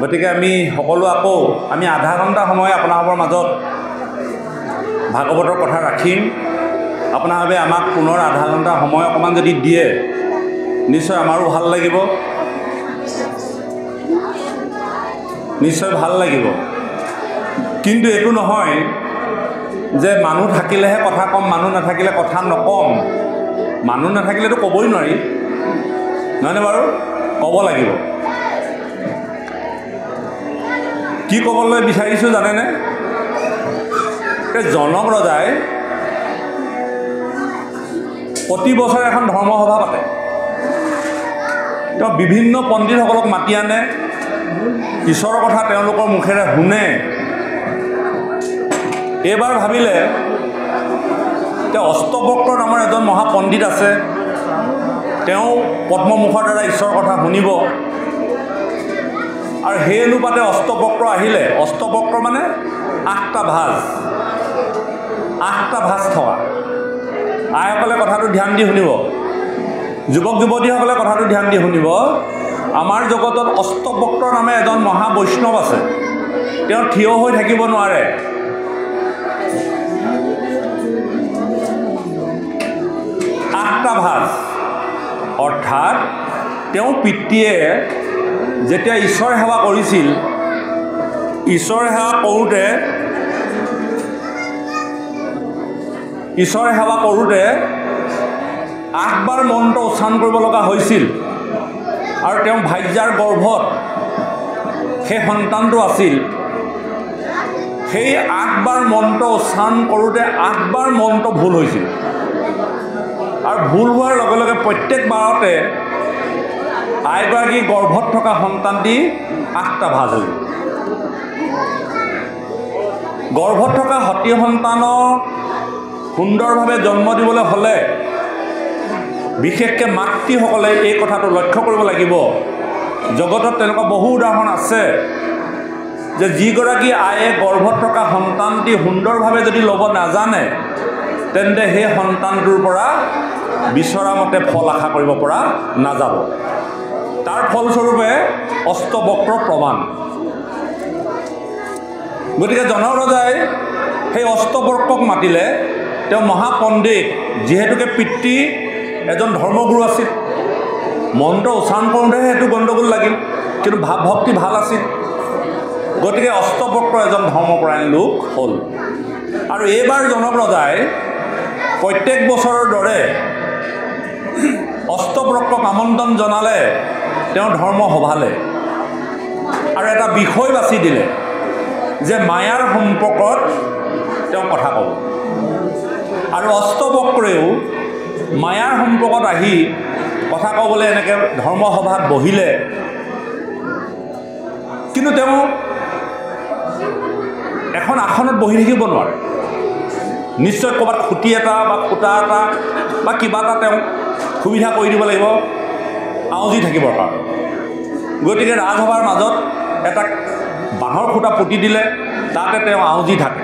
গতিকে আমি সকলো আকৌ আমি আধা ঘণ্টা সময় আপোনালোকৰ মাজত ভাগৱতৰ কথা ৰাখিম। আপোনালোকে আমাক পুনৰ আধা ঘণ্টা সময় অকণমান যদি দিয়ে নিশ্চয় আমাৰো ভাল লাগিব, নিশ্চয় ভাল লাগিব। কিন্তু এইটো নহয় যে মানুহ থাকিলেহে কথা কম, মানুহ নাথাকিলে কথা নকম। মানুহ নাথাকিলেতো ক'বই নোৱাৰি, নহয়নে বাৰু? ক'ব লাগিব। কি ক'বলৈ বিচাৰিছোঁ জানেনে? জনক ৰজাই প্ৰতি বছৰে এখন ধৰ্মসভা পাতে। তেওঁ বিভিন্ন পণ্ডিতসকলক মাতি আনে, ঈশ্বৰৰ কথা তেওঁলোকৰ মুখেৰে শুনে। এইবাৰ ভাবিলে তেওঁ অষ্টবক্ৰ নামৰ এজন মহাপণ্ডিত আছে, তেওঁ পদ্মমুখৰ দ্বাৰা ঈশ্বৰৰ কথা শুনিব। আৰু সেই অনুপাতে অষ্টবক্ৰ আহিলে। অষ্টবক্ৰ মানে 8টা ভাঁজ, 8টা ভাঁজ থকা। আইসকলে কথাটো ধ্যান দি শুনিব, যুৱক যুৱতীসকলে কথাটো ধ্যান দি শুনিব। আমাৰ জগতত অষ্টবক্ৰ নামে এজন মহাবৈষ্ণৱ আছে, তেওঁ থিয় হৈ থাকিব নোৱাৰে। আঠটা ভাঁজ, অৰ্থাৎ তেওঁ পিতৃয়ে যেতিয়া ঈশ্বৰ সেৱা কৰিছিল, ঈশ্বৰ সেৱা কৰোঁতে 8বাৰ মন্ত্ৰ উচ্চাৰণ কৰিব লগা হৈছিল। আৰু তেওঁ ভাৰ্যাৰ গৰ্ভত সেই সন্তানটো আছিল। সেই 8বাৰ মন্ত্ৰ উচ্চাৰণ কৰোঁতে 8বাৰ মন্ত্ৰ ভুল হৈছিল। আৰু ভুল হোৱাৰ লগে লগে প্ৰত্যেকবাৰতে আইগৰাকী গৰ্ভত থকা সন্তানটি 8টা ভাঁজ হ'ল। গৰ্ভত থকা সতী সন্তানক সুন্দৰভাৱে জন্ম দিবলৈ হ'লে বিশেষকৈ মাতৃসকলে এই কথাটো লক্ষ্য কৰিব লাগিব। জগতত তেনেকুৱা বহু উদাহৰণ আছে যে যিগৰাকী আয়ে গৰ্ভত থকা সন্তানটি সুন্দৰভাৱে যদি ল'ব নাজানে, তেন্তে সেই সন্তানটোৰ পৰা বিচৰা মতে ফল আশা কৰিব পৰা নাযাব। তাৰ ফলস্বৰূপে অষ্টবক্ৰ প্ৰমাণ। গতিকে জনক ৰজাই সেই অষ্টবক্ৰক মাতিলে। তেওঁ মহাপণ্ডিত, যিহেতুকে পিতৃ এজন ধৰ্মগুৰু আছিল। মন্ত্ৰ উচ্চাৰণ কৰোঁতেহে সেইটো গণ্ডগোল লাগিল, কিন্তু ভাৱ ভক্তি ভাল আছিল। গতিকে অষ্টবক্ৰ এজন ধৰ্মপৰায়ণ লোক হ'ল। আৰু এইবাৰ জনক ৰজাই প্ৰত্যেক বছৰৰ দৰে অষ্টবক্ৰক আমন্ত্ৰণ জনালে তেওঁ ধৰ্মসভালৈ। আৰু এটা বিষয় বাছি দিলে যে মায়াৰ সম্পৰ্কত তেওঁ কথা ক'ব। আৰু অষ্টবক্ৰেও মায়াৰ সম্পৰ্কত আহি কথা ক'বলৈ এনেকৈ ধৰ্মসভাত বহিলে। কিন্তু তেওঁ এখন আসনত বহি থাকিব নোৱাৰে। নিশ্চয় ক'ৰবাত খুঁটি এটা বা খুঁটা এটা বা কিবা এটা তেওঁ সুবিধা কৰি দিব লাগিব আউজি থাকিবৰ কাৰণে। গতিকে ৰাজসভাৰ মাজত এটা বাঁহৰ খুঁটা পুতি দিলে, তাতে তেওঁ আউজি থাকে।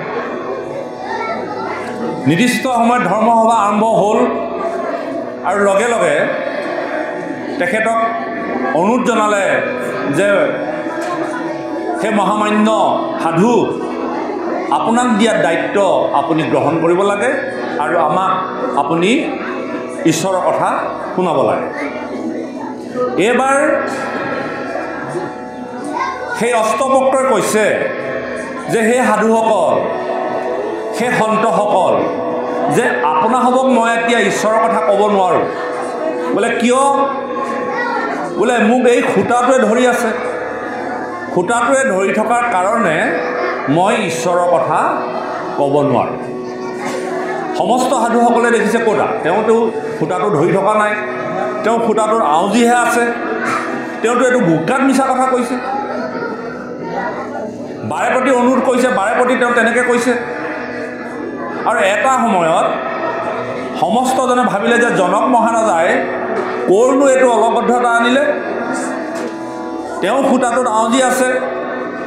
নিৰ্দিষ্ট সময়ত ধৰ্মসভা আৰম্ভ হ'ল। আৰু লগে লগে তেখেতক অনুৰোধ জনালে যে সেই মহামান্য সাধু, আপোনাক দিয়া দায়িত্ব আপুনি গ্ৰহণ কৰিব লাগে আৰু আমাক আপুনি ঈশ্বৰৰ কথা শুনাব লাগে। এইবাৰ সেই অষ্টবক্ৰই কৈছে যে সেই সাধুসকল, সেই সন্তসকল, যে আপোনাসৱক মই এতিয়া ঈশ্বৰৰ কথা ক'ব নোৱাৰোঁ। বোলে কিয়? বোলে মোক এই খুঁটাটোৱে ধৰি আছে। খুঁটাটোৱে ধৰি থকাৰ কাৰণে মই ঈশ্বৰৰ কথা ক'ব নোৱাৰোঁ। সমস্ত সাধুসকলে দেখিছে ক'তা, তেওঁতো খুঁটাটো ধৰি থকা নাই, তেওঁ খুঁটাটোৰ আউজিহে আছে। তেওঁতো এইটো বোকাত মিছা কথা কৈছে। বাৰে প্ৰতি অনুৰোধ কৰিছে, বাৰে প্ৰতি তেওঁ তেনেকৈ কৈছে। আৰু এটা সময়ত সমস্তজনে ভাবিলে যে জনক মহাৰাজাই ক'ৰনো এইটো অলবদ্ধতা আনিলে। তেওঁ খুঁটাটোত আউজি আছে,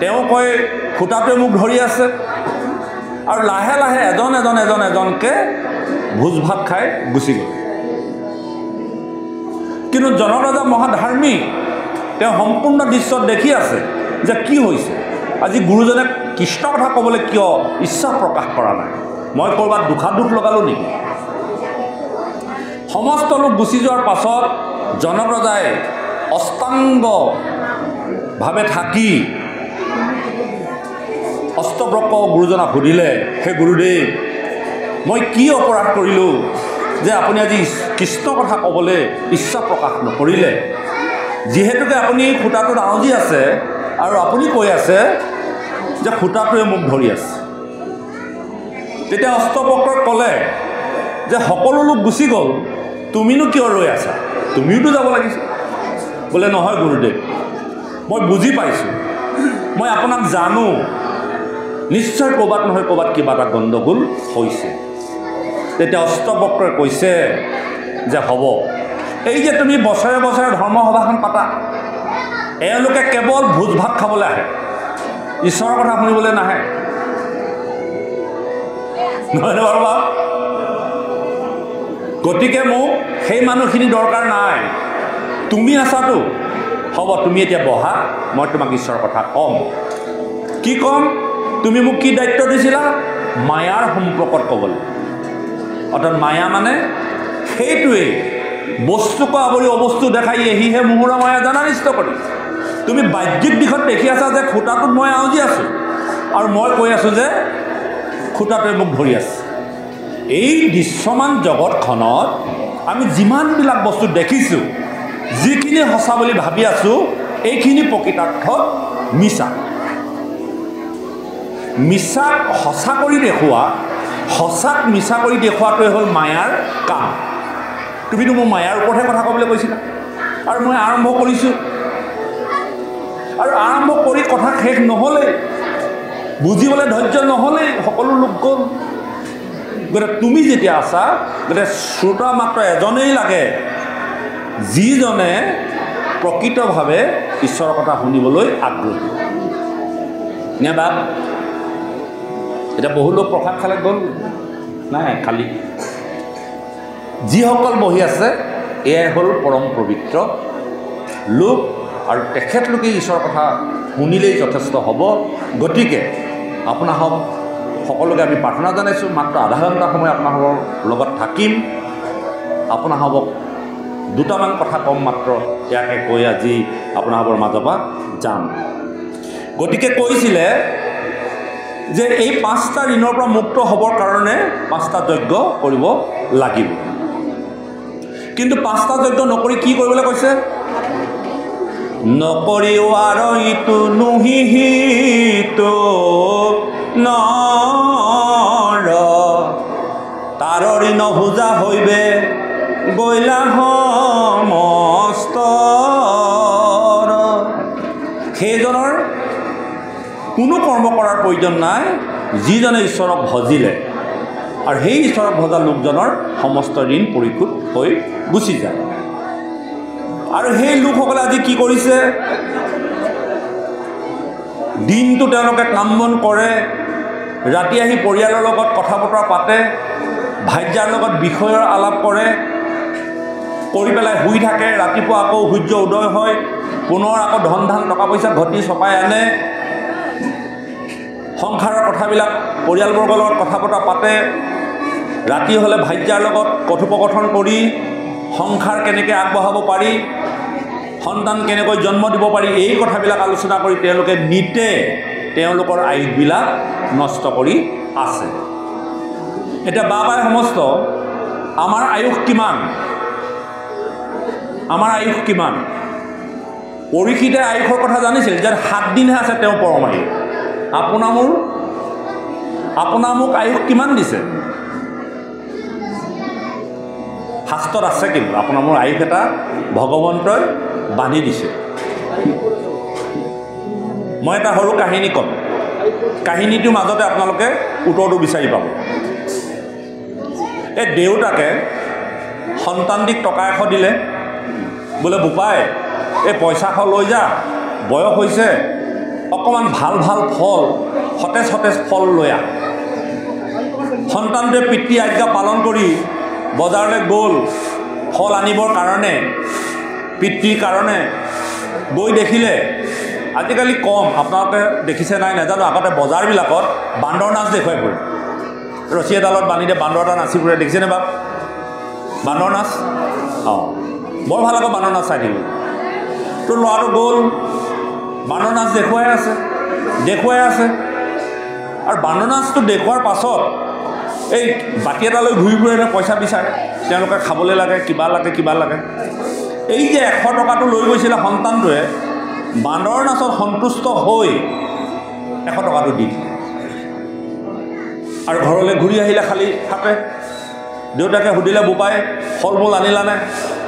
তেওঁ কয় খুঁটাটোৱে মোক ধৰি আছে। আৰু লাহে লাহে এজনকৈ ভোজ ভাত খাই গুচি গ'ল। কিন্তু জনক ৰজা মহাধাৰ্মিক, তেওঁ সম্পূৰ্ণ দৃশ্যত দেখি আছে যে কি হৈছে, আজি গুৰুজনে কৃষ্ণ কথা ক'বলৈ কিয় ইচ্ছা প্ৰকাশ কৰা নাই, মই ক'ৰবাত দুখ লগালোঁ নেকি? সমস্ত লোক গুচি যোৱাৰ পাছত জনক ৰজাই অষ্টাংগভাৱে থাকি অষ্টবক্ৰ গুৰুজনক সুধিলে, হে গুৰুদেৱ, মই কি অপৰাধ কৰিলোঁ যে আপুনি আজি কৃষ্ণ কথা ক'বলৈ ইচ্ছা প্ৰকাশ নকৰিলে? যিহেতুকে আপুনি সূতাটোত আউজি আছে আৰু আপুনি কৈ আছে যে সূতাটোৱে মোক ধৰি আছে। তেতিয়া অষ্টবক্ৰই ক'লে যে সকলো লোক গুচি গ'ল, তুমিনো কিয় ৰৈ আছা, তুমিওতো যাব লাগিছিল। বোলে নহয় গুৰুদেৱ, মই বুজি পাইছোঁ, মই আপোনাক জানো, নিশ্চয় ক'ৰবাত নহয় ক'ৰবাত কিবা এটা গণ্ডগোল হৈছে। তেতিয়া অষ্টবক্ৰই কৈছে যে হ'ব, এই যে তুমি বছৰে বছৰে ধৰ্মসভাখন পাতা, এওঁলোকে কেৱল ভোজ ভাত খাবলৈ আহে, ঈশ্বৰৰ কথা শুনিবলৈ নাহে, নহয়নে বাৰু বাপ? গতিকে মোক সেই মানুহখিনি দৰকাৰ নাই, তুমি আছাতো, হ'ব তুমি এতিয়া বহা, মই তোমাক ঈশ্বৰৰ কথা ক'ম। কি ক'ম? তুমি মোক কি দায়িত্ব দিছিলা? মায়াৰ সম্পৰ্কত ক'বলৈ। অৰ্থাৎ মায়া মানে সেইটোৱেই, বস্তুক আৱৰি অবস্তু দেখাই এহিহে মোহৰ মায়া জানানিষ্ট কৰি। তুমি বাহ্যিক দিশত দেখি আছা যে খুঁটাটোত মই আউজি আছোঁ, আৰু মই কৈ আছোঁ যে খুঁটাটোৱে মোক ধৰি আছে। এই দৃশ্যমান জগতখনত আমি যিমানবিলাক বস্তু দেখিছোঁ, যিখিনি সঁচা বুলি ভাবি আছোঁ, এইখিনি প্ৰকৃতাৰ্থত মিছা। মিছাক সঁচা কৰি দেখুওৱা, সঁচাক মিছা কৰি দেখুওৱাটোৱে হ'ল মায়াৰ কাম। তুমিতো মোৰ মায়াৰ ওপৰতহে কথা ক'বলৈ কৈছিলা, আৰু মই আৰম্ভ কৰিছোঁ, আৰু আৰম্ভ কৰি কথা শেষ নহ'লেই, বুজিবলৈ ধৈৰ্য নহ'লেই, সকলো লোক গ'ল। গতিকে তুমি যেতিয়া আছা, গতিকে শ্ৰোতা মাত্ৰ এজনেই লাগে, যিজনে প্ৰকৃতভাৱে ঈশ্বৰৰ কথা শুনিবলৈ আগ্ৰহী। নে বাপ? এতিয়া বহু লোক প্ৰসাদ খালে গ'ল নাই, খালি যিসকল বহি আছে এয়াই হ'ল পৰম পবিত্ৰ লোক, আৰু তেখেতলোকে ঈশ্বৰৰ কথা শুনিলেই যথেষ্ট হ'ব। গতিকে আপোনাসক সকলোকে আমি প্ৰাৰ্থনা জনাইছোঁ, মাত্ৰ আধা ঘণ্টা সময় আপোনাসকৰ লগত থাকিম, আপোনাসকক দুটামান কথা ক'ম মাত্ৰ, ইয়াকে কৈ আজি আপোনাসকৰ মাজৰ পৰা যাম। গতিকে কৈছিলে যে এই 5টা ঋণৰ পৰা মুক্ত হ'বৰ কাৰণে 5টা যজ্ঞ কৰিব লাগিব। কিন্তু 5টা যজ্ঞ নকৰি কি কৰিবলৈ কৈছে? নকৰি আৰু ইটো নুহিহিতো নৰ, তাৰ ঋণ ভোজা হৈবে গৈলা সমস্ত। সেইজনৰ কোনো কৰ্ম কৰাৰ প্ৰয়োজন নাই, যিজনে ঈশ্বৰক ভজিলে, আৰু সেই ঈশ্বৰক ভজা লোকজনৰ সমস্ত ঋণ পৰিশোধ হৈ গুচি যায়। আৰু সেই লোকসকলে আজি কি কৰিছে? দিনটো তেওঁলোকে কাম বন কৰে, ৰাতি আহি পৰিয়ালৰ লগত কথা বতৰা পাতে, ভাৰ্যাৰ লগত বিষয়ৰ আলাপ কৰে, কৰি পেলাই শুই থাকে, ৰাতিপুৱা আকৌ সূৰ্য উদয় হয়, পুনৰ আকৌ ধন ধান টকা পইচা ঘটি চপাই আনে, সংসাৰৰ কথাবিলাক পৰিয়ালবৰ্গৰ লগত কথা বতৰা পাতে, ৰাতি হ'লে ভাৰ্যাৰ লগত কথোপকথন কৰি সংসাৰ কেনেকৈ আগবঢ়াব পাৰি, সন্তান কেনেকৈ জন্ম দিব পাৰি, এই কথাবিলাক আলোচনা কৰি তেওঁলোকে নিতে তেওঁলোকৰ আয়ুসবিলাক নষ্ট কৰি আছে। এতিয়া বাবাই সমস্ত আমাৰ আয়ুস কিমান? আমাৰ আয়ুস কিমান? পৰীক্ষিতে আয়ুসৰ কথা জানিছিল যে 7 দিনহে আছে তেওঁ পৰমায়ু। আপোনাৰ মোক আয়ুস কিমান দিছে? শাস্ত্ৰত আছে, কিন্তু আপোনাৰ মোৰ আয়ুস এটা ভগৱন্তই বান্ধি দিছে। মই এটা সৰু কাহিনী ক'ম, কাহিনীটোৰ মাজতে আপোনালোকে উত্তৰটো বিচাৰি পাব। এই দেউতাকে সন্তানটিক টকা 100 দিলে, বোলে বোপাই এই পইচাশ লৈ যা, বয়স হৈছে, অকণমান ভাল ভাল ফল, সতেজ সতেজ ফল লৈ আহ। সন্তানটোৱে পিতৃ আজ্ঞা পালন কৰি বজাৰলৈ গ'ল ফল আনিবৰ কাৰণে, পিতৃৰ কাৰণে। গৈ দেখিলে আজিকালি কম, আপোনালোকে দেখিছে নাই নাজানো, আগতে বজাৰবিলাকত বান্দৰ নাচ দেখুৱাই ফুৰে, ৰছী এডালত বান্ধি দিয়ে বান্দৰ এটা নাচি ফুৰে, দেখিছেনে বাৰু বান্দৰ নাচ? অঁ, বৰ ভাল আকৌ বান্দৰ নাচ চাই থাকিব। তো ল'ৰাটো গ'ল, বান্দৰ নাচ দেখুৱাই আছে আৰু বান্দৰ নাচটো দেখুৱাৰ পাছত এই বাতি এটা লৈ ঘূৰি ফুৰে, পইচা বিচাৰে, তেওঁলোকে খাবলৈ লাগে, কিবা লাগে। এই যে 100 টকাটো লৈ গৈছিলে সন্তানটোৱে, বান্দৰ নাচত সন্তুষ্ট হৈ 100 টকাটো দি দিলে আৰু ঘৰলৈ ঘূৰি আহিলে খালী হাতে। দেউতাকে সুধিলে, বোপাই ফল মূল আনিলানে?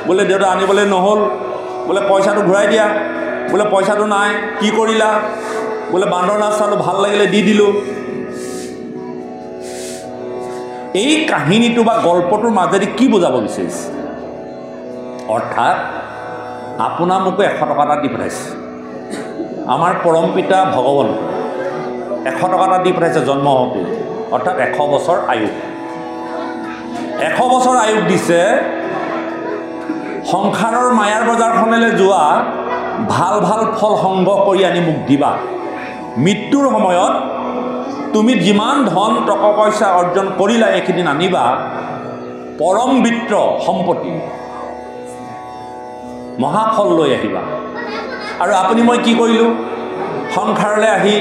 বোলে দেউতা আনিবলৈ নহ'ল। বোলে পইচাটো ঘূৰাই দিয়া। বোলে পইচাটো নাই, কি কৰিলা? বোলে বান্দৰ নাচ চালোঁ, ভাল লাগিলে দি দিলোঁ। এই কাহিনীটো বা গল্পটোৰ মাজেদি কি বুজাব বিচাৰিছে? অৰ্থাৎ আপোনাৰ মোকো 100 টকা এটা দি পঠাইছে, আমাৰ পৰম পিতা ভগৱন্ত 100 টকা এটা দি পঠাইছে জন্ম হওঁতে, অৰ্থাৎ 100 বছৰ আয়ুস। 100 বছৰ আয়ুস দিছে সংসাৰৰ মায়াৰ বজাৰখনলৈ যোৱা, ভাল ফল সংগ্ৰহ কৰি আনি মোক দিবা। মৃত্যুৰ সময়ত তুমি যিমান ধন টকা পইচা অৰ্জন কৰিলা এইখিনি আনিবা, পৰম বিত্ৰ সম্পত্তি মহাফল লৈ আহিবা। আৰু আপুনি মই কি কৰিলোঁ? সংসাৰলৈ আহি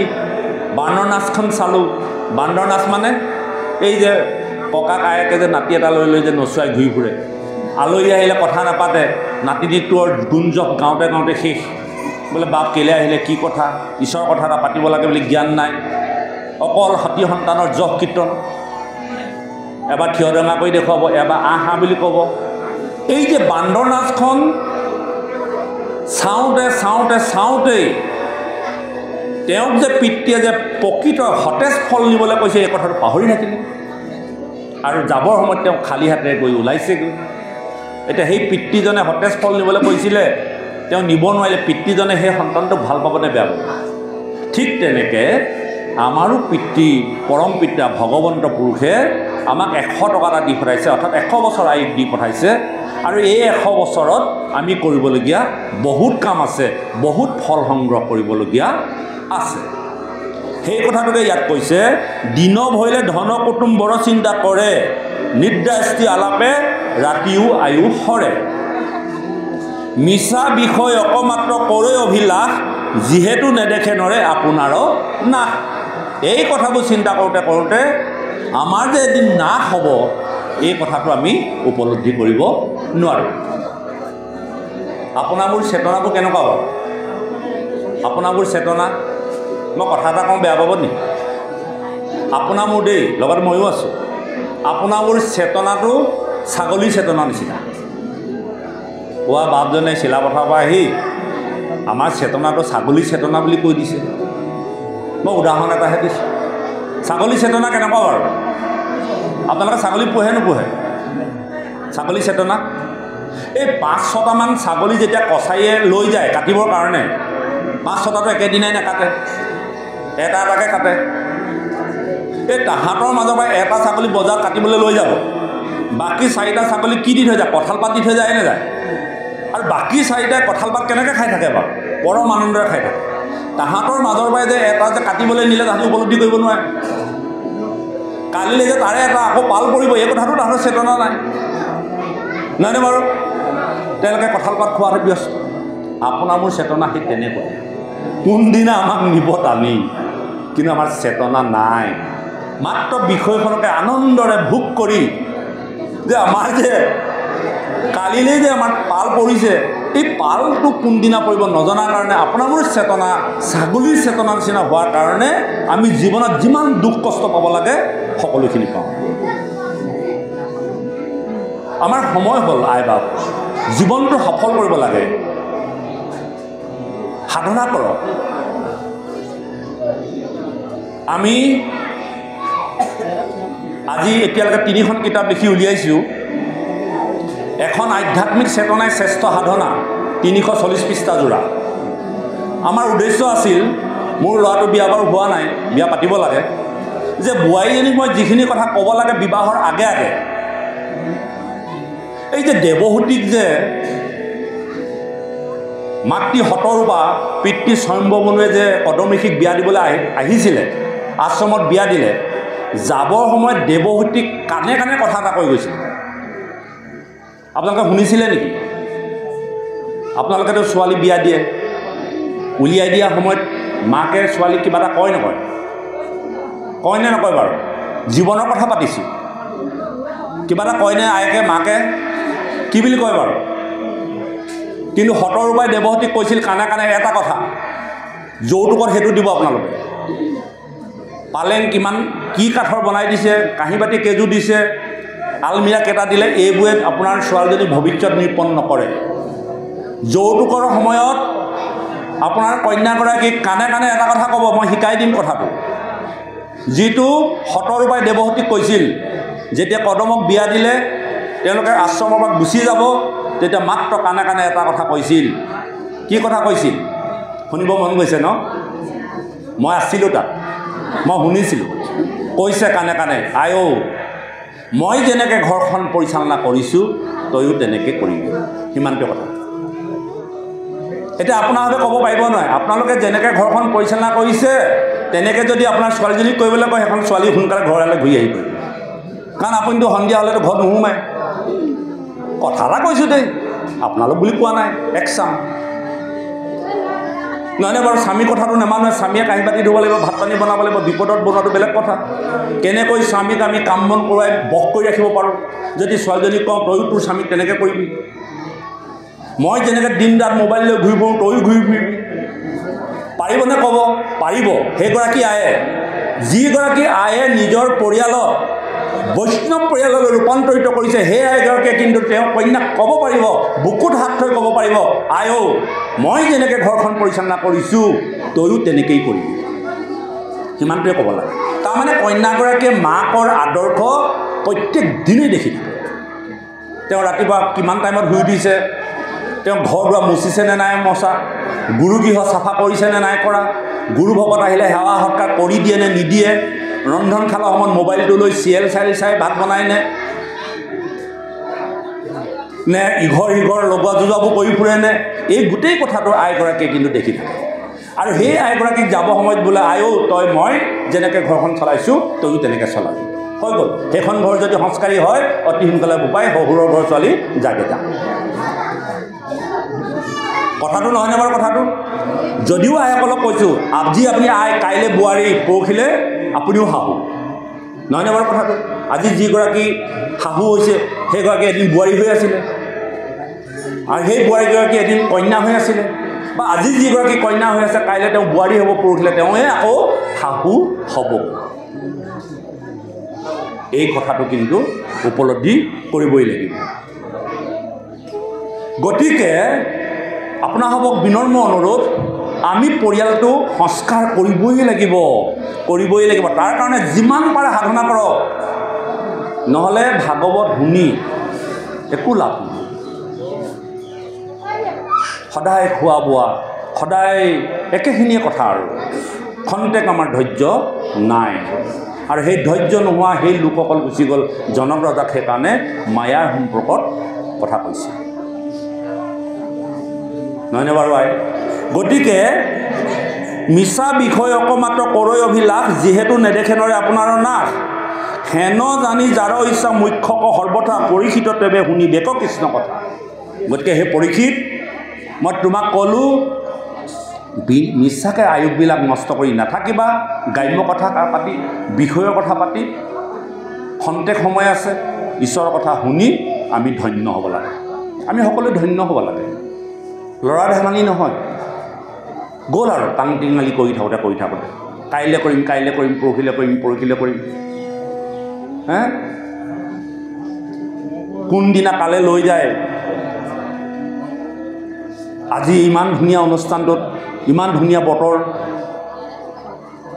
বান্দৰ নাচখন চালোঁ। বান্দৰ নাচ মানে এই যে ককা কায়েকে যে নাতি এটা লৈ যে নচুৱাই ঘূৰি ফুৰে, আলহী আহিলে কথা নাপাতে, নাতিনীটোৰ গুঞ্জক গাওঁতে শেষ। বোলে বাপ কেলৈ আহিলে, কি কথা, ঈশ্বৰৰ কথা এটা পাতিব লাগে বুলি জ্ঞান নাই, অকল সতী সন্তানৰ যশ কীৰ্তন, এবাৰ থিয় ডেঙা কৰি দেখুৱাব, এবাৰ আহা বুলি ক'ব। এই যে বান্দৰ নাচখন চাওঁতেই তেওঁক যে পিতৃয়ে যে প্ৰকৃত সতেজ ফল নিবলৈ কৈছে, এই কথাটো পাহৰি থাকিলে আৰু যাবৰ সময়ত তেওঁ খালী হাতেৰে গৈ ওলাইছেগৈ। এতিয়া সেই পিতৃজনে সতেজ ফল নিবলৈ কৈছিলে, তেওঁ নিব নোৱাৰিলে। পিতৃজনে সেই সন্তানটোক ভাল পাবনে বেয়া পাব? ঠিক তেনেকৈ আমাৰো পিতৃ পৰম পিতা ভগৱন্ত পুৰুষে আমাক 100 টকা এটা দি পঠাইছে, অৰ্থাৎ 100 বছৰ আয়ুস দি পঠাইছে। আৰু এই 100 বছৰত আমি কৰিবলগীয়া বহুত কাম আছে, বহুত ফল সংগ্ৰহ কৰিবলগীয়া আছে। সেই কথাটোকে ইয়াত কৈছে, দিন ভৰিলে ধন কুটুম্বৰ চিন্তা কৰে, নিদ্ৰাস্তি আলাপে ৰাতিও আয়ু সৰে। মিছা বিষয় অকমাত্ৰ কৰে অভিলাষ, যিহেতু নেদেখে নৰে আপোনাৰো নাশ। এই কথাবোৰ চিন্তা কৰোঁতে আমাৰ যে এদিন নাশ হ'ব, এই কথাটো আমি উপলব্ধি কৰিব নোৱাৰোঁ। আপোনাৰবোৰ চেতনাবোৰ কেনেকুৱা হ'ব? আপোনাৰবোৰ চেতনা, মই কথা এটা কওঁ, বেয়া পাব নেকি? আপোনাৰ মোৰ দেই, লগত ময়ো আছোঁ। আপোনাৰবোৰ চেতনাটো ছাগলীৰ চেতনা নিচিনা। কোৱা বাপজনে চিলাপথাৰৰ পৰা আহি আমাৰ চেতনাটো ছাগলীৰ চেতনা বুলি কৈ দিছে। মই উদাহৰণ এটাহে দিছোঁ। ছাগলীৰ চেতনা কেনেকুৱা বাৰু? আপোনালোকে ছাগলী পোহে নোপোহে? ছাগলীৰ চেতনা, এই 5-6টামান ছাগলী যেতিয়া কছাৰীয়ে লৈ যায় কাটিবৰ কাৰণে, 5-6টাটো একেদিনাই নাকাটে, এটাকে কাটে। এই তাহাঁতৰ মাজৰ পৰা এটা ছাগলী বজাৰত কাটিবলৈ লৈ যাব, বাকী 4টা ছাগলী কি দি থৈ যায়? কঁঠাল পাত দি থৈ যায় নাযায়? আৰু বাকী 4টাই কঁঠাল পাত কেনেকৈ খাই থাকে বাৰু? পৰম আনন্দৰে খাই থাকে। তাহাঁতৰ মাজৰ পৰাই যে এটা যে কাটিবলৈ নিলে তাহাঁতি উপলব্ধি কৰিব নোৱাৰে। কালিলৈ যে তাৰে এটা আকৌ পাল পৰিব, এই কথাটো তাহাঁতৰ চেতনা নাই, নহয়নে বাৰু? তেওঁলোকে কঁঠাল পাত খোৱাতে ব্যস্ত। আপোনাৰ মোৰ চেতনা সেই তেনেকুৱা। কোনদিনা আমাক নিব টানি, কিন্তু আমাৰ চেতনা নাই। মাত্ৰ বিষয়খনকে আনন্দৰে ভোগ কৰি যে আমাৰ যে কালিলৈ যে আমাৰ পাল পৰিছে, এই পালটো কোনদিনা পৰিব নজনাৰ কাৰণে আপোনাৰ মোৰ চেতনা ছাগলীৰ চেতনা নিচিনা হোৱাৰ কাৰণে আমি জীৱনত যিমান দুখ কষ্ট পাব লাগে সকলোখিনি পাওঁ। আমাৰ সময় হ'ল আই বাপ, জীৱনটো সফল কৰিব লাগে, সাধনা কৰক। আমি আজি এতিয়ালৈকে 3খন কিতাপ লিখি উলিয়াইছোঁ। এখন আধ্যাত্মিক চেতনাই শ্ৰেষ্ঠ সাধনা, 340 পৃষ্ঠা জোৰা। আমাৰ উদ্দেশ্য আছিল, মোৰ ল'ৰাটো বিয়া বাৰু হোৱা নাই, বিয়া পাতিব লাগে, যে বোৱাৰীজনীক মই যিখিনি কথা ক'ব লাগে বিবাহৰ আগে আগে, এই যে দেৱহূতিক যে মাতৃ হতৰূপা পিতৃ স্বয়ম্ভৱমনুৱে যে কদমঋষিক বিয়া দিবলৈ আহিছিলে, আশ্ৰমত বিয়া দিলে, যাবৰ সময়ত দেৱহূতিক কাণে কাণে কথা এটা কৈ গৈছিল। আপোনালোকে শুনিছিলে নেকি? আপোনালোকেতো ছোৱালী বিয়া দিয়ে, উলিয়াই দিয়া সময়ত মাকে ছোৱালীক কিবা এটা কয় নকয়? কয় নে নকয় বাৰু? জীৱনৰ কথা পাতিছোঁ, কিবা এটা কয়নে আয়েকে মাকে? কি বুলি কয় বাৰু? কিন্তু হতৰূপাই দেৱহূতিক কৈছিল কাণে কাণে এটা কথা, যৌতুকত সেইটো দিব আপোনালোকে। পালেং কিমান কি কাঠৰ বনাই দিছে, কাঁহী বাতি কেইযোৰ দিছে, আলমিৰা কেইটা দিলে, এইবোৰে আপোনাৰ ছোৱালীজনী ভৱিষ্যত নিৰূপণ নকৰে। যৌতুকৰ সময়ত আপোনাৰ কন্যাগৰাকীক কাণে কাণে এটা কথা ক'ব, মই শিকাই দিম কথাটো, যিটো হতৰূপাই দেৱহূতিক কৈছিল। যেতিয়া কদমক বিয়া দিলে, তেওঁলোকে আশ্ৰমৰ পৰা গুচি যাব, তেতিয়া মাত্ৰ কাণে কাণে এটা কথা কৈছিল। কি কথা কৈছিল? শুনিব মন গৈছে ন? মই আছিলোঁ তাত, মই শুনিছিলোঁ। কৈছে কাণে কাণে, আইঔ মই যেনেকৈ ঘৰখন পৰিচালনা কৰিছোঁ তয়ো তেনেকৈ কৰিবি। সিমানটো কথা। এতিয়া আপোনালোকে ক'ব পাৰিব নহয়, আপোনালোকে যেনেকৈ ঘৰখন পৰিচালনা কৰিছে তেনেকৈ যদি আপোনাৰ ছোৱালীজনীক কৰিবলৈ কয়, সেইখন ছোৱালী সোনকালে ঘৰলৈ ঘূৰি আহি পৰিব। কাৰণ আপুনিতো সন্ধিয়া হ'লেতো ঘৰত নোসোমায়। কথা এটা কৈছোঁ দেই, আপোনালোক বুলি কোৱা নাই, একচাম নহয়নে বাৰু? স্বামীৰ কথাটো নেমানুহে। স্বামীয়ে কাঁহী বাতি ধুব লাগিব, ভাত পানী বনাব লাগিব, বিপদত বনোৱাটো বেলেগ কথা। কেনেকৈ স্বামীক আমি কাম বন কৰোৱাই বস কৰি ৰাখিব পাৰোঁ, যদি ছোৱালীজনীক কওঁ তয়ো তোৰ স্বামীক তেনেকৈ কৰিবি। মই যেনেকৈ দিন ৰাত মোবাইল লৈ ঘূৰি ফুৰোঁ তয়ো ঘূৰি ফুৰিবি, পাৰিবনে? ক'ব পাৰিব। সেইগৰাকী আয়ে, যিগৰাকী আয়ে নিজৰ পৰিয়ালত বৈষ্ণৱ পৰিয়াললৈ ৰূপান্তৰিত কৰিছে, সেই আইগৰাকীয়ে কিন্তু তেওঁ কন্যাক ক'ব পাৰিব, বুকুত হাত থৈ ক'ব পাৰিব, আইঔ মই যেনেকৈ ঘৰখন পৰিচালনা কৰিছোঁ তয়ো তেনেকেই কৰিবি। সিমানটোৱে ক'ব লাগে। তাৰমানে কন্যাগৰাকীয়ে মাকৰ আদৰ্শ প্ৰত্যেক দিনেই দেখি থাকে। তেওঁ ৰাতিপুৱা কিমান টাইমত শুই উঠিছে, তেওঁ ঘৰ দুৱাৰ মুচিছে নে নাই মচা, গুৰু গৃহ চাফা কৰিছে নে নাই কৰা, গুৰু ভকত আহিলে সেৱা সৎকাৰ কৰি দিয়ে নে নিদিয়ে, ৰন্ধন খালৰ সময়ত মোবাইলটো লৈ চিৰিয়েল চাই ভাত বনায় নে ইঘৰ সিঘৰ লগোৱা যোজোৱাবোৰ কৰি ফুৰে নে, এই গোটেই কথাটো আইগৰাকীয়ে কিন্তু দেখি থাকে। আৰু সেই আইগৰাকীক যাব সময়ত বোলে, আইঔ তই মই যেনেকৈ ঘৰখন চলাইছোঁ তয়ো তেনেকৈ চলাবি। হৈ গ'ল। সেইখন ঘৰ যদি সংস্কাৰী হয়, অতি সোনকালে বোপাই শহুৰৰ ঘৰ ছোৱালী জাগে যা। কথাটো নহয়নে বাৰু? কথাটো যদিও আইসকলক কৈছোঁ, আজি আপুনি আই, কাইলৈ বোৱাৰী, পৰহিলৈ আপুনিও শাহু, নহয়নে বাৰু কথাটো? আজি যিগৰাকী শাহু হৈছে সেইগৰাকী এদিন বোৱাৰী হৈ আছিলে, আৰু সেই বোৱাৰীগৰাকী এদিন কন্যা হৈ আছিলে, বা আজি যিগৰাকী কন্যা হৈ আছে কাইলৈ তেওঁ বোৱাৰী হ'ব, পৰহিলৈ তেওঁৱে আকৌ শাহু হ'ব। এই কথাটো কিন্তু উপলব্ধি কৰিবই লাগিব। গতিকে আপোনাসৱক বিনম্ৰ অনুৰোধ, আমি পৰিয়ালটো সংস্কাৰ কৰিবই লাগিব। তাৰ কাৰণে যিমান পাৰে সাধনা কৰক, নহ'লে ভাগৱত শুনি একো লাভ নাই। সদায় খোৱা বোৱা, সদায় একেখিনিয়ে কথা, আৰু খন্তেক আমাৰ ধৈৰ্য নাই। আৰু সেই ধৈৰ্য নোহোৱা সেই লোকসকল গুচি গ'ল। জনক ৰজাক সেইকাৰণে মায়াৰ সম্পৰ্কত কথা কৈছে, নহয়নে বাৰু আই? গতিকে মিছা বিষয় অকমাত্ৰ কৰৈ অভিলাষ, যিহেতু নেদেখে নৰে আপোনাৰ নাশ, হেন জানি যাৰ ইচ্ছা মুখ্যক সৰ্বথা, পৰীক্ষিত তেৱে শুনি বেক কৃষ্ণ কথা। গতিকে সেই পৰীক্ষিত, মই তোমাক ক'লোঁ, মিছাকৈ আয়ুসবিলাক নষ্ট কৰি নাথাকিবা। গ্ৰাম্য কথা পাতি, বিষয়ৰ কথা পাতি, খন্তেক সময় আছে, ঈশ্বৰৰ কথা শুনি আমি ধন্য হ'ব লাগে। আমি সকলোৱে ধন্য হ'ব লাগে। ল'ৰা ধেমালি নহয়। গ'ল আৰু টাং টিঙালি কৰি থাকোঁতে কাইলৈ কৰিম, পৰহিলৈ কৰিম, হে কোনদিনা কালে লৈ যায়। আজি ইমান ধুনীয়া অনুষ্ঠানটোত, ইমান ধুনীয়া বতৰ,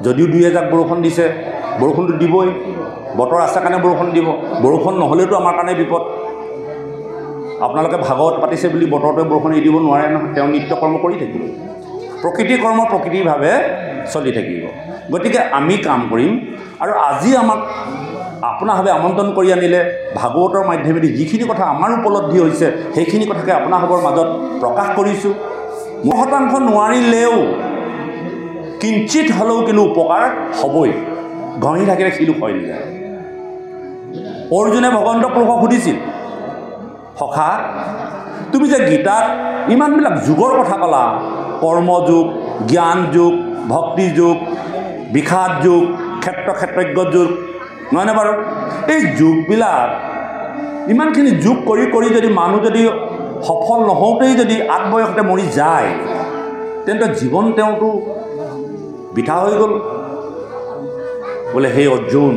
যদিও দুই এজাক বৰষুণ দিছে, বৰষুণটো দিবই, বতৰ আছে কাৰণে বৰষুণ দিব। বৰষুণ নহ'লেতো আমাৰ কাৰণে বিপদ। আপোনালোকে ভাগৱত পাতিছে বুলি বতৰটোৱে বৰষুণ এৰি দিব নোৱাৰে নহয়। তেওঁ নিত্য কৰ্ম কৰি থাকিব, প্ৰকৃতিৰ কৰ্ম প্ৰকৃতিৰভাৱে চলি থাকিব। গতিকে আমি কাম কৰিম। আৰু আজি আমাক আপোনাভাৱে আমন্ত্ৰণ কৰি আনিলে, ভাগৱতৰ মাধ্যমেদি যিখিনি কথা আমাৰ উপলব্ধি হৈছে সেইখিনি কথাকে আপোনাসৱৰ মাজত প্ৰকাশ কৰিছোঁ। শতাংশ নোৱাৰিলেও কিঞ্চিত হ'লেও কিন্তু উপকাৰ হ'বই ঘঁহি থাকিলে শিলো হৈ নাযায় অৰ্জুনে ভগৱন্ত পুৰুষক সুধিছিল সখা তুমি যে গীতাত ইমানবিলাক যুগৰ কথা ক'লা কৰ্মযোগ জ্ঞান যোগ ভক্তি যোগ বিষাদ যোগ ক্ষেত্ৰজ্ঞ যোগ নহয়নে বাৰু এই যোগবিলাক ইমানখিনি যোগ কৰি কৰি যদি মানুহ যদি সফল নহওঁতেই যদি আত্মবয়সতে মৰি যায় তেন্তে জীৱন তেওঁতো বৃথা হৈ গ'ল বোলে হে অৰ্জুন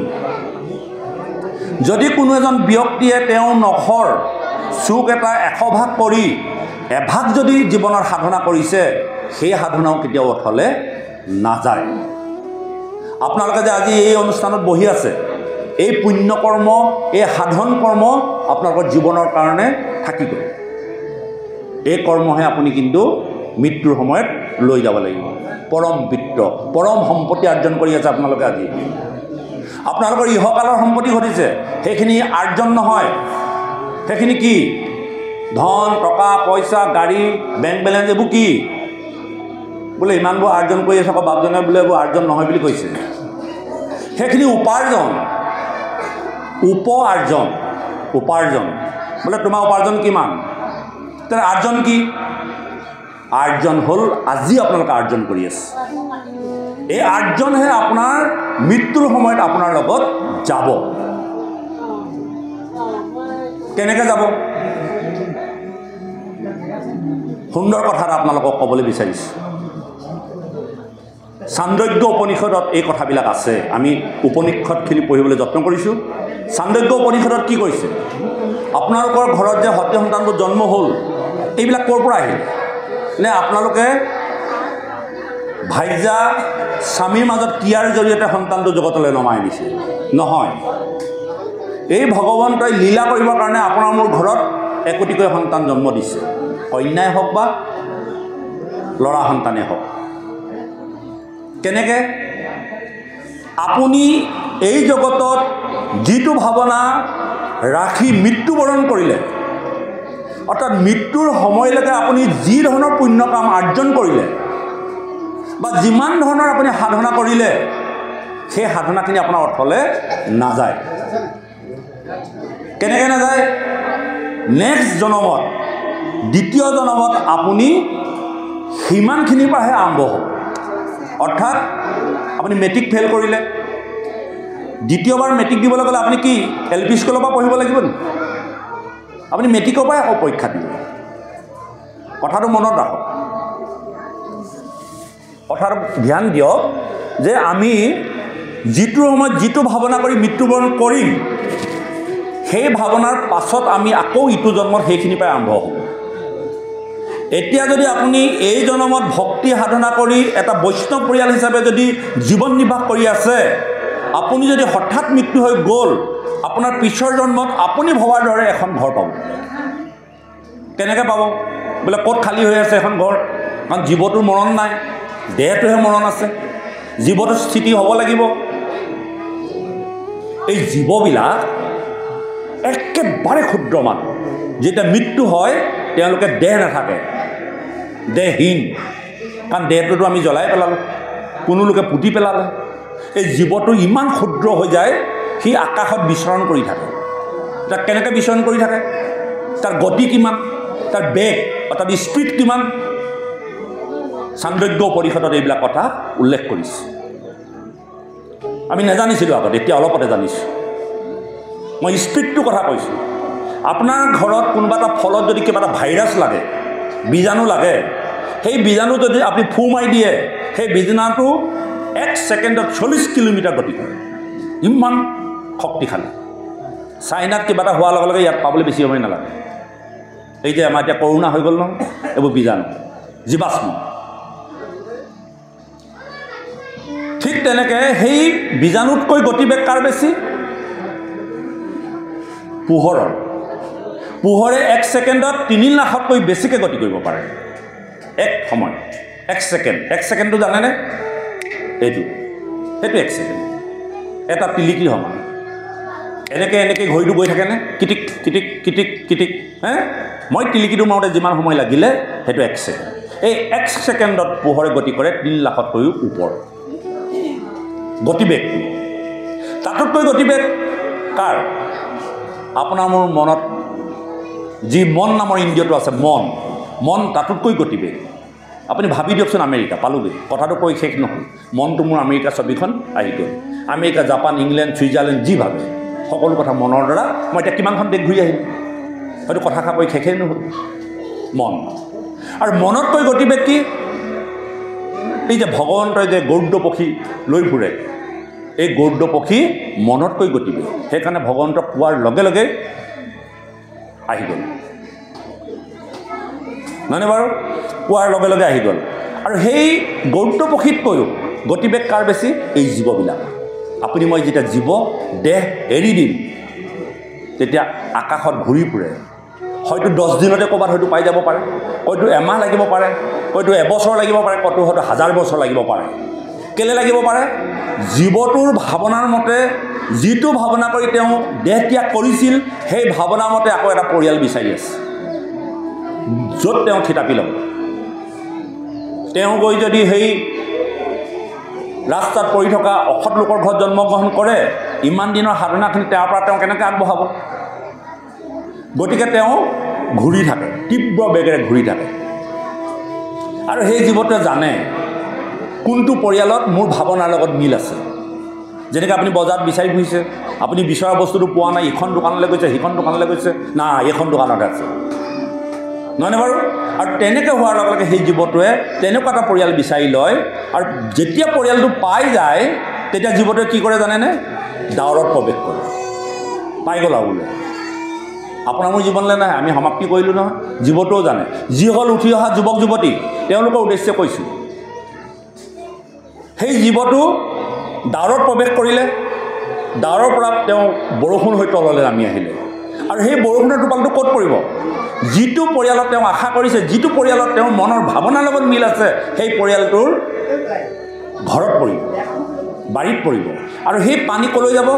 যদি কোনো এজন ব্যক্তিয়ে তেওঁৰ নখৰ চুক এটা 100 ভাগ কৰি এভাগ যদি জীৱনৰ সাধনা কৰিছে সেই সাধনাও কেতিয়াও অথলে নাযায় আপোনালোকে যে আজি এই অনুষ্ঠানত বহি আছে এই পুণ্য কৰ্ম এই সাধন কৰ্ম আপোনালোকৰ জীৱনৰ কাৰণে থাকিব এই কৰ্মহে আপুনি কিন্তু মৃত্যুৰ সময়ত লৈ যাব লাগিব পৰম বিত্ত পৰম সম্পত্তি অৰ্জন কৰি আছে আপোনালোকে আজি আপোনালোকৰ ইহকালৰ সম্পত্তি ঘটিছে সেইখিনি আৰ্জন নহয় সেইখিনি কি ধন টকা পইচা গাড়ী বেংক বেলেঞ্চ এইবোৰ কি বোলে ইমানবোৰ আৰ্জন কৰি আছে আকৌ বাপজনে বোলে এইবোৰ আৰ্জন নহয় বুলি কৈছে সেইখিনি উপাৰ্জন উপাৰ্জন বোলে তোমাৰ উপাৰ্জন কিমান তেনে আৰ্জন কি আৰ্জন হ'ল আজি আপোনালোকে আৰ্জন কৰি আছে এই আৰ্জনহে আপোনাৰ মৃত্যুৰ সময়ত আপোনাৰ লগত যাব কেনেকৈ যাব সুন্দৰ কথা এটা আপোনালোকক ক'বলৈ বিচাৰিছোঁ ছান্দোগ্য উপনিষদত এই কথাবিলাক আছে আমি উপনিষদখিনি পঢ়িবলৈ যত্ন কৰিছোঁ ছান্দোগ্য উপনিষদত কি কৈছে আপোনালোকৰ ঘৰত যে সত্য সন্তানবোৰ জন্ম হ'ল এইবিলাক ক'ৰ পৰা আহিল নে আপোনালোকে ভাইজা স্বামীৰ মাজত ক্ৰিয়াৰ জৰিয়তে সন্তানটো জগতলৈ নমাই আনিছে নহয় এই ভগৱন্তই লীলা কৰিবৰ কাৰণে আপোনাৰ মোৰ ঘৰত একোটিকৈ সন্তান জন্ম দিছে কন্যাই হওক বা ল'ৰা সন্তানেই হওক কেনেকৈ আপুনি এই জগতত যিটো ভাৱনা ৰাখি মৃত্যুবৰণ কৰিলে অৰ্থাৎ মৃত্যুৰ সময়লৈকে আপুনি যি ধৰণৰ পুণ্য কাম আৰ্জন কৰিলে বা যিমান ধৰণৰ আপুনি সাধনা কৰিলে সেই সাধনাখিনি আপোনাৰ অৰ্থলৈ নাযায় কেনেকৈ নাযায় নেক্সট জনমত দ্বিতীয় জনমত আপুনি সিমানখিনিৰ পৰাহে আৰম্ভ হ'ব অৰ্থাৎ আপুনি মেট্ৰিক ফেইল কৰিলে দ্বিতীয়বাৰ মেট্ৰিক দিবলৈ গ'লে আপুনি কি এল পি স্কুলৰ পৰা পঢ়িব লাগিব নেকি আপুনি মেট্ৰিকৰ পৰাই আকৌ পৰীক্ষা দিব কথাটো মনত ৰাখক কথাটো ধ্যান দিয়ক যে আমি যিটো সময়ত যিটো ভাৱনা কৰি মৃত্যুবৰণ কৰিম সেই ভাৱনাৰ পাছত আমি আকৌ ইটো জন্মত সেইখিনিৰ পৰাই আৰম্ভ হ'ব এতিয়া যদি আপুনি এই জন্মত ভক্তি সাধনা কৰি এটা বৈষ্ণৱ পৰিয়াল হিচাপে যদি জীৱন নিৰ্বাহ কৰি আছে আপুনি যদি হঠাৎ মৃত্যু হৈ গ'ল আপোনাৰ পিছৰ জন্মত আপুনি ভবাৰ দৰে এখন ঘৰ পাব কেনেকৈ পাব বোলে ক'ত খালী হৈ আছে এখন ঘৰ কাৰণ জীৱটোৰ মৰণ নাই দেহটোহে মৰণ আছে জীৱটোৰ স্থিতি হ'ব লাগিব এই জীৱবিলাক একেবাৰে ক্ষুদ্ৰ মানুহ যেতিয়া মৃত্যু হয় তেওঁলোকে দেহ নাথাকে দেহহীন কাৰণ দেহটোতো আমি জ্বলাই পেলালোঁ কোনো লোকে পুতি পেলালে এই জীৱটো ইমান ক্ষুদ্ৰ হৈ যায় সি আকাশত বিচৰণ কৰি থাকে তাক কেনেকৈ বিচৰণ কৰি থাকে তাৰ গতি কিমান তাৰ বেগ অৰ্থাৎ স্পীড কিমান ছান্দোগ্য উপনিষদত এইবিলাক কথা উল্লেখ কৰিছে আমি নাজানিছিলোঁ আগত এতিয়া অলপতে জানিছোঁ মই স্পীডটোৰ কথা কৈছোঁ আপোনাৰ ঘৰত কোনোবা এটা ফলত যদি কিবা এটা ভাইৰাছ লাগে বীজাণু লাগে সেই বীজাণু যদি আপুনি ফু মাৰি দিয়ে সেই বীজাণুটো 1 ছেকেণ্ডত 40 কিলোমিটাৰ গতি কৰে ইমান শক্তিশালী চাইনাত কিবা এটা হোৱাৰ লগে লগে ইয়াত পাবলৈ বেছি সময় নালাগে এই যে আমাৰ এতিয়া কৰোণা হৈ গ'ল নহয় এইবোৰ বীজাণু জীৱাশ্ম ঠিক তেনেকৈ সেই বীজাণুতকৈ গতিবেগ কাৰ বেছি পোহৰে 1 ছেকেণ্ডত 3 লাখতকৈ বেছিকৈ গতি কৰিব পাৰে এক সময় 1 ছেকেণ্ডটো জানেনে সেইটো 1 ছেকেণ্ড এটা টিলিকিৰ সমান এনেকৈ ঘড়ীটো গৈ থাকেনে কিটিক কিটিক কিটিক কিটিক মই টিলিকিটো মাৰোঁতে যিমান সময় লাগিলে সেইটো 1 ছেকেণ্ড এই 1 ছেকেণ্ডত পোহৰে গতি কৰে 3 লাখতকৈও ওপৰ গতিবেগটো তাতোতকৈ গতিবেগ কাৰ আপোনাৰ মোৰ মনত যি মন নামৰ ইন্দ্ৰিয়টো আছে মন তাতোতকৈ গতিবেগ আপুনি ভাবি দিয়কচোন আমেৰিকা পালোগৈ কথাটো কৈ শেষ নহয় মনটো মোৰ আমেৰিকা ছবিখন আহি গ'ল আমেৰিকা জাপান ইংলেণ্ড ছুইজাৰলেণ্ড যি ভাবে সকলো কথা মনৰ দ্বাৰা মই এতিয়া কিমানখন দেশ ঘূৰি আহিম হয়তো কথা কৈ শেষেই নহ'ল মন আৰু মনতকৈ গতিবেগ কি এই যে ভগৱন্তই যে গৰুড পক্ষী লৈ ফুৰে এই গৰুড পক্ষী মনতকৈ গতিবেগ সেইকাৰণে ভগৱন্তক পোৱাৰ লগে লগে আহি গ'ল নহয়নে বাৰু পোৱাৰ লগে লগে আহি গ'ল আৰু সেই গৰুড পক্ষীতকৈও গতিবেগ কাৰ বেছি এই জীৱবিলাক আপুনি মই যেতিয়া জীৱ দেহ এৰি দিম তেতিয়া আকাশত ঘূৰি ফুৰে হয়তো 10 দিনতে ক'ৰবাত হয়তো পাই যাব পাৰে হয়তো এমাহ লাগিব পাৰে হয়তো এবছৰ লাগিব পাৰে কত হয়তো 1000 বছৰ লাগিব পাৰে কেলে লাগিব পাৰে জীৱটোৰ ভাৱনাৰ মতে যিটো ভাৱনা কৰি তেওঁ দেহ ত্যাগ কৰিছিল সেই ভাৱনাৰ মতে আকৌ এটা পৰিয়াল বিচাৰি আছে য'ত তেওঁ থিতাপি ল'ব তেওঁ গৈ যদি সেই ৰাস্তাত পৰি থকা অসৎ লোকৰ ঘৰত জন্মগ্ৰহণ কৰে ইমান দিনৰ সাধনাখিনি তেওঁৰ পৰা তেওঁ কেনেকৈ আগবঢ়াব গতিকে তেওঁ ঘূৰি থাকে তীব্ৰ বেগেৰে ঘূৰি থাকে আৰু সেই জীৱটোৱে জানে কোনটো পৰিয়ালত মোৰ ভাৱনাৰ লগত মিল আছে যেনেকৈ আপুনি বজাৰত বিচাৰি ফুৰিছে আপুনি বিচৰা বস্তুটো পোৱা নাই ইখন দোকানলৈ গৈছে সিখন দোকানলৈ গৈছে না এইখন দোকানতে আছে নহয়নে বাৰু আৰু তেনেকৈ হোৱাৰ লগে লগে সেই জীৱটোৱে তেনেকুৱা এটা পৰিয়াল বিচাৰি লয় আৰু যেতিয়া পৰিয়ালটো পাই যায় তেতিয়া জীৱটোৱে কি কৰে জানেনে ডাৱৰত প্ৰৱেশ কৰে পাই গ'ল আৰু বোলে আপোনাৰ মোৰ জীৱনলৈ নাই আমি সমাপ্তি কৰিলোঁ নহয় জীৱটোও জানে যি হ'ল উঠি অহা যুৱক যুৱতী তেওঁলোকৰ উদ্দেশ্যে কৈছোঁ সেই জীৱটো ডাৱৰত প্ৰৱেশ কৰিলে ডাৱৰৰ পৰা তেওঁ বৰষুণ হৈ তললৈ নামি আহিলে আৰু সেই বৰষুণৰ টোপালটো ক'ত পৰিব যিটো পৰিয়ালত তেওঁ আশা কৰিছে যিটো পৰিয়ালত তেওঁৰ মনৰ ভাৱনাৰ লগত মিল আছে সেই পৰিয়ালটোৰ ঘৰত পৰিব বাৰীত পৰিব আৰু সেই পানী ক'লৈ যাব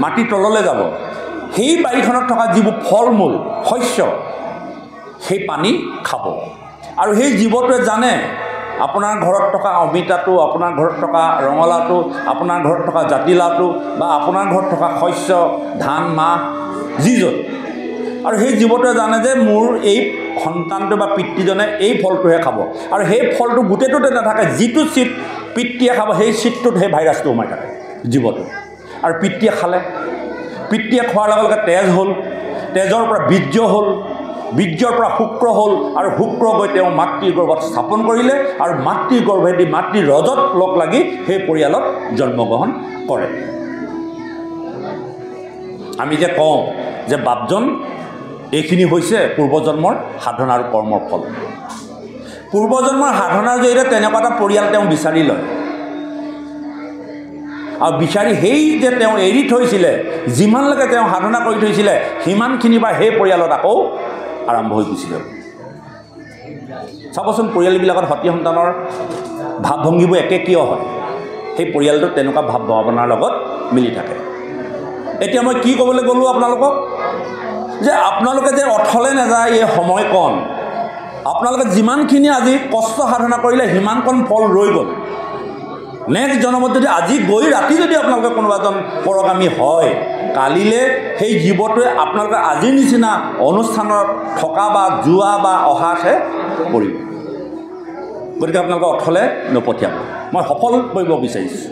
মাটিৰ তললৈ যাব সেই বাৰীখনত থকা যিবোৰ ফল মূল শস্য সেই পানী খাব আৰু সেই জীৱটোৱে জানে আপোনাৰ ঘৰত থকা অমিতাটো আপোনাৰ ঘৰত থকা ৰঙালাওটো আপোনাৰ ঘৰত থকা জাতিলাওটো বা আপোনাৰ ঘৰত থকা শস্য ধান মাহ যি য'ত আৰু সেই জীৱটোৱে জানে যে মোৰ এই সন্তানটো বা পিতৃজনে এই ফলটোহে খাব আৰু সেই ফলটো গোটেইটোতে নাথাকে যিটো চিট পিতৃয়ে খাব সেই চিটটোত সেই ভাইৰাছটো সোমাই থাকে জীৱটো আৰু পিতৃয়ে খালে পিতৃয়ে খোৱাৰ লগে লগে তেজ হ'ল তেজৰ পৰা বীৰ্য হ'ল বীৰ্যৰ পৰা শুক্ৰ হ'ল আৰু শুক্ৰ গৈ তেওঁ মাতৃৰ গৰ্ভত স্থাপন কৰিলে আৰু মাতৃৰ গৰ্ভেদি মাতৃৰ ৰজত লগ লাগি সেই পৰিয়ালত জন্মগ্ৰহণ কৰে আমি যে কওঁ যে বাপজন এইখিনি হৈছে পূৰ্বজন্মৰ সাধনা আৰু কৰ্মৰ ফল পূৰ্বজন্মৰ সাধনাৰ জৰিয়তে তেনেকুৱা এটা পৰিয়াল তেওঁ বিচাৰি লয় আৰু বিচাৰি সেই যে তেওঁ এৰি থৈছিলে যিমানলৈকে তেওঁ সাধনা কৰি থৈছিলে সিমানখিনি বা সেই পৰিয়ালত আকৌ আৰম্ভ হৈ গুচি যাব চাবচোন পৰিয়ালবিলাকত সতী সন্তানৰ ভাৱ ভংগীবোৰ একে কিয় হয় সেই পৰিয়ালটোত তেনেকুৱা ভাৱ ভাৱনাৰ লগত মিলি থাকে এতিয়া মই কি ক'বলৈ গ'লোঁ আপোনালোকক যে আপোনালোকে যে অথলে নাযায় এই সময়কণ আপোনালোকে যিমানখিনি আজি কষ্ট সাধনা কৰিলে সিমানকণ ফল ৰৈ গ'ল নেক্সট জন্মত যদি আজি গৈ ৰাতি যদি আপোনালোকে কোনোবা এজন পৰগামী হয় কালিলৈ সেই জীৱটোৱে আপোনালোকে আজিৰ নিচিনা অনুষ্ঠানত থকা বা যোৱা বা অহাতহে পৰিব গতিকে আপোনালোকে অথলে নপঠিয়াব মই সফল কৰিব বিচাৰিছোঁ